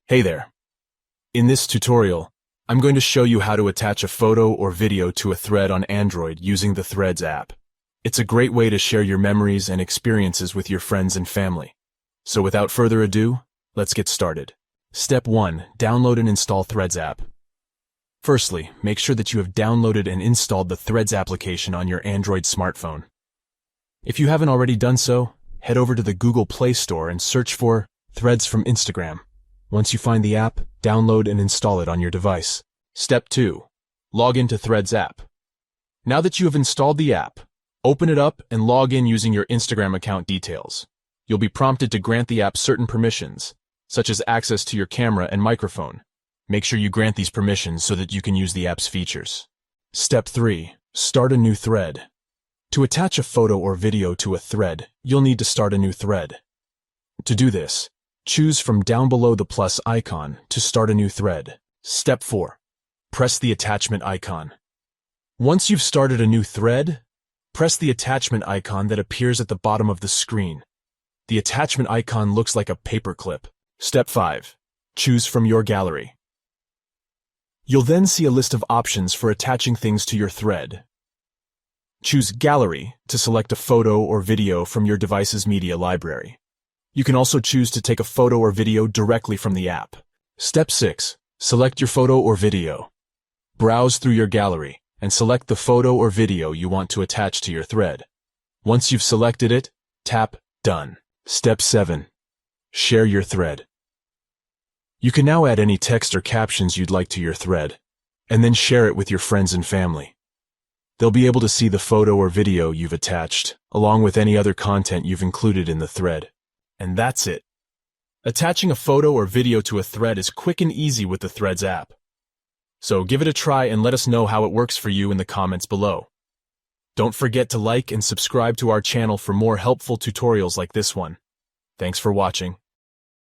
Hey there. In this tutorial, I'm going to show you how to attach a photo or video to a thread on Android using the Threads app. It's a great way to share your memories and experiences with your friends and family. So without further ado, let's get started. Step 1. Download and install Threads app. Firstly, make sure that you have downloaded and installed the Threads application on your Android smartphone. If you haven't already done so, head over to the Google Play Store and search for Threads from Instagram. Once you find the app, download and install it on your device. Step 2. Log into Threads app. Now that you have installed the app, open it up and log in using your Instagram account details. You'll be prompted to grant the app certain permissions, such as access to your camera and microphone. Make sure you grant these permissions so that you can use the app's features. Step 3. Start a new thread. To attach a photo or video to a thread, you'll need to start a new thread. To do this, choose from down below the plus icon to start a new thread. Step 4. Press the attachment icon. Once you've started a new thread, press the attachment icon that appears at the bottom of the screen. The attachment icon looks like a paperclip. Step 5. Choose from your gallery. You'll then see a list of options for attaching things to your thread. Choose Gallery to select a photo or video from your device's media library. You can also choose to take a photo or video directly from the app. Step 6. Select your photo or video. Browse through your gallery and select the photo or video you want to attach to your thread. Once you've selected it, tap Done. Step 7. Share your thread. You can now add any text or captions you'd like to your thread, and then share it with your friends and family. They'll be able to see the photo or video you've attached, along with any other content you've included in the thread. And that's it. Attaching a photo or video to a thread is quick and easy with the Threads app. So give it a try and let us know how it works for you in the comments below. Don't forget to like and subscribe to our channel for more helpful tutorials like this one. Thanks for watching.